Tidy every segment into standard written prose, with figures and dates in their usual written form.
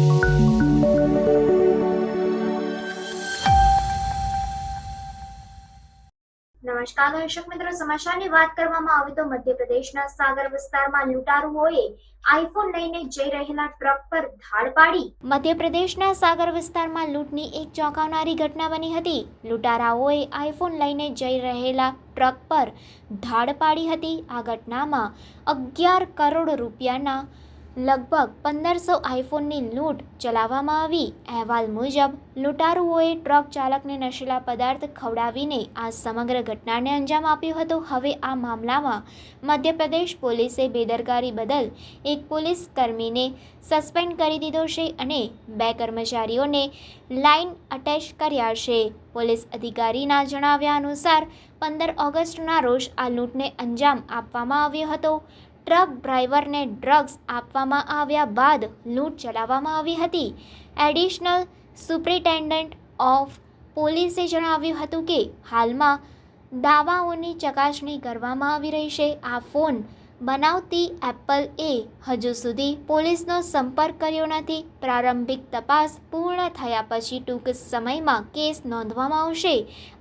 નમસ્કાર દર્શક મિત્રો, સમાચારની વાત કરવામાં આવે તો મધ્યપ્રદેશના સાગર વિસ્તારમાં લૂંટારુઓએ આઈફોન લઈને જઈ રહેલા ટ્રક પર ધાડ પાડી. મધ્યપ્રદેશના સાગર વિસ્તારમાં લૂંટની એક ચોંકાવનારી ઘટના બની હતી. લૂંટારાઓએ આઈફોન લઈને જઈ રહેલા ટ્રક પર ધાડ પાડી હતી. આ ઘટનામાં 11 કરોડ રૂપિયાના લગભગ 1500 આઈફોનની લૂંટ ચલાવવામાં આવી. અહેવાલ મુજબ લૂંટારુઓએ ટ્રક ચાલકને નશીલા પદાર્થ ખવડાવીને આ સમગ્ર ઘટનાને અંજામ આપ્યો હતો. હવે આ મામલામાં મધ્યપ્રદેશ પોલીસે બેદરકારી બદલ એક પોલીસ કર્મીને સસ્પેન્ડ કરી દીધો છે અને 2 કર્મચારીઓને લાઇન અટેચ કર્યા છે. પોલીસ અધિકારીના જણાવ્યા અનુસાર 15 ઓગસ્ટના રોજ આ લૂંટને અંજામ આપવામાં આવ્યો હતો. ટ્રક ડ્રાઈવરને ડ્રગ્સ આપવામાં આવ્યા બાદ લૂંટ ચલાવવામાં આવી હતી. એડિશનલ સુપ્રિન્ટેન્ડન્ટ ઓફ પોલીસે જણાવ્યું હતું કે હાલમાં દાવાઓની ચકાસણી કરવામાં આવી રહી છે. આ ફોન બનાવતી એપલએ હજુ સુધી પોલીસનો સંપર્ક કર્યો નથી. પ્રારંભિક તપાસ પૂર્ણ થયા પછી ટૂંક સમયમાં કેસ નોંધવામાં આવશે.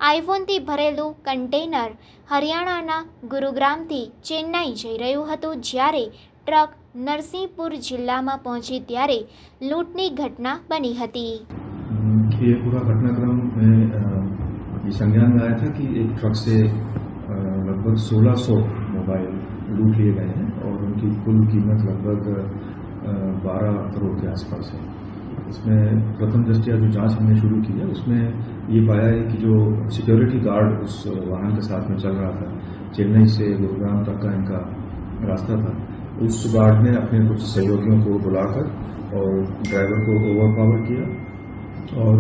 આઈફોનથી ભરેલું કન્ટેનર હરિયાણાના ગુરુગ્રામથી ચેન્નાઈ જઈ રહ્યું હતું, જ્યારે ટ્રક નરસિંહપુર जिला पहुंची ત્યારે लूटनी घटना बनी હતી. ये पूरा घटनाक्रम में अभी संज्ञान में आया था कि एक ट्रक से लगभग 1600 मोबाइल लूट लिए गए हैं और उनकी कुल कीमत लगभग 12 करोड़ के आसपास है. इसमें प्रथम दृष्टया जो जांच हमने शुरू की है उसमें ये पाया है कि जो सिक्योरिटी गार्ड उस वाहन के साथ में चल रहा था, चेन्नई से गुरुग्राम तक का इनका रास्ता था, उस गार्ड ने अपने कुछ सहयोगियों को बुलाकर और ड्राइवर को ओवरपावर किया और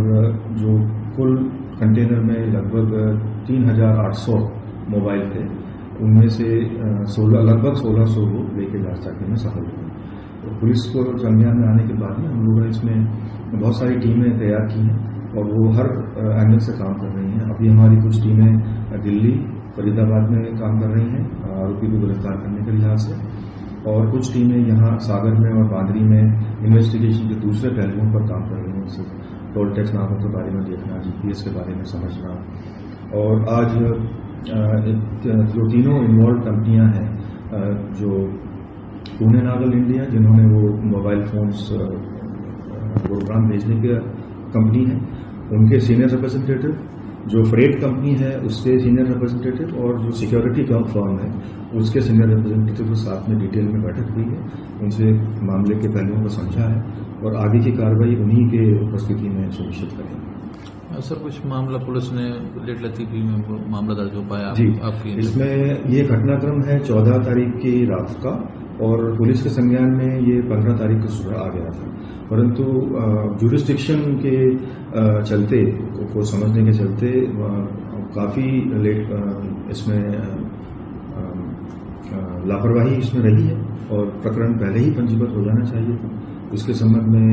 जो कुल कंटेनर में लगभग 3800 मोबाइल थे, उनमें से लगभग 1600 को लेके जा सकने में सफल हुए. तो पुलिस को संज्ञान में आने के बाद में हम लोगों ने इसमें बहुत सारी टीमें तैयार की हैं और वो हर एंगल से काम कर रही हैं. अभी हमारी कुछ टीमें दिल्ली, फरीदाबाद में काम कर रही हैं आरोपी को गिरफ्तार करने के लिहाज से, और कुछ टीमें यहाँ सागर में और बांदरी में इन्वेस्टिगेशन के दूसरे पहलुओं पर काम कर रही हैं, जैसे टोल टैक्स नाकों के बारे में देखना, GPS के बारे में समझना. और आज जो तीनों इन्वॉल्व कंपनियां हैं, जो पुणे नागल इंडिया जिन्होंने वो मोबाइल फोन्स गुरुग्राम भेजने की कंपनी है, उनके सीनियर रिप्रेजेंटेटिव, जो फ्रेट कंपनी है उसके सीनियर रिप्रेजेंटेटिव, और जो सिक्योरिटी फर्म है उसके सीनियर रिप्रेजेंटेटिव के साथ में डिटेल में बैठक हुई है. उनसे मामले के पहलुओं को समझा है और आगे की कार्रवाई उन्हीं के उपस्थिति में सुनिश्चित करेंगे. सर, कुछ मामला पुलिस ने लेट लतीफी में मामला दर्ज हो पाया जी आपकी? इसमें ये घटनाक्रम है 14 तारीख की रात का और पुलिस के संज्ञान में ये 15 तारीख को सुबह आ गया था, परंतु जुरिस्डिक्शन के चलते को समझने के चलते काफ़ी लेट इसमें लापरवाही इसमें रही है और प्रकरण पहले ही पंजीबद्ध हो जाना चाहिए था. इसके संबंध में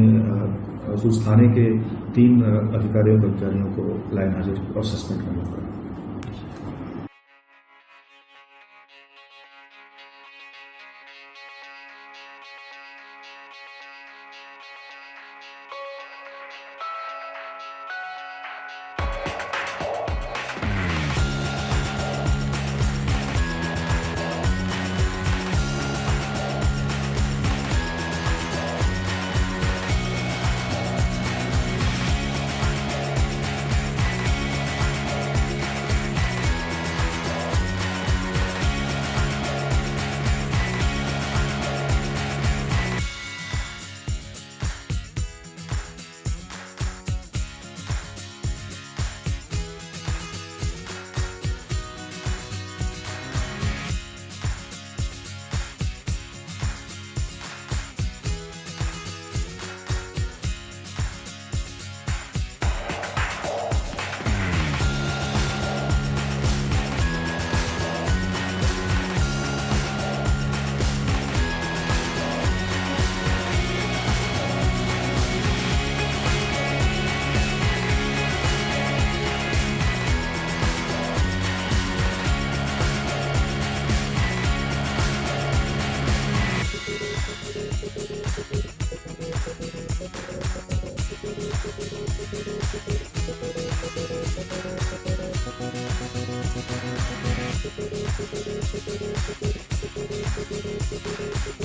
उस थाने के 3 अधिकारियों कर्मचारियों को लाइन हाजिर और सस्पेंड करना पड़ा. है।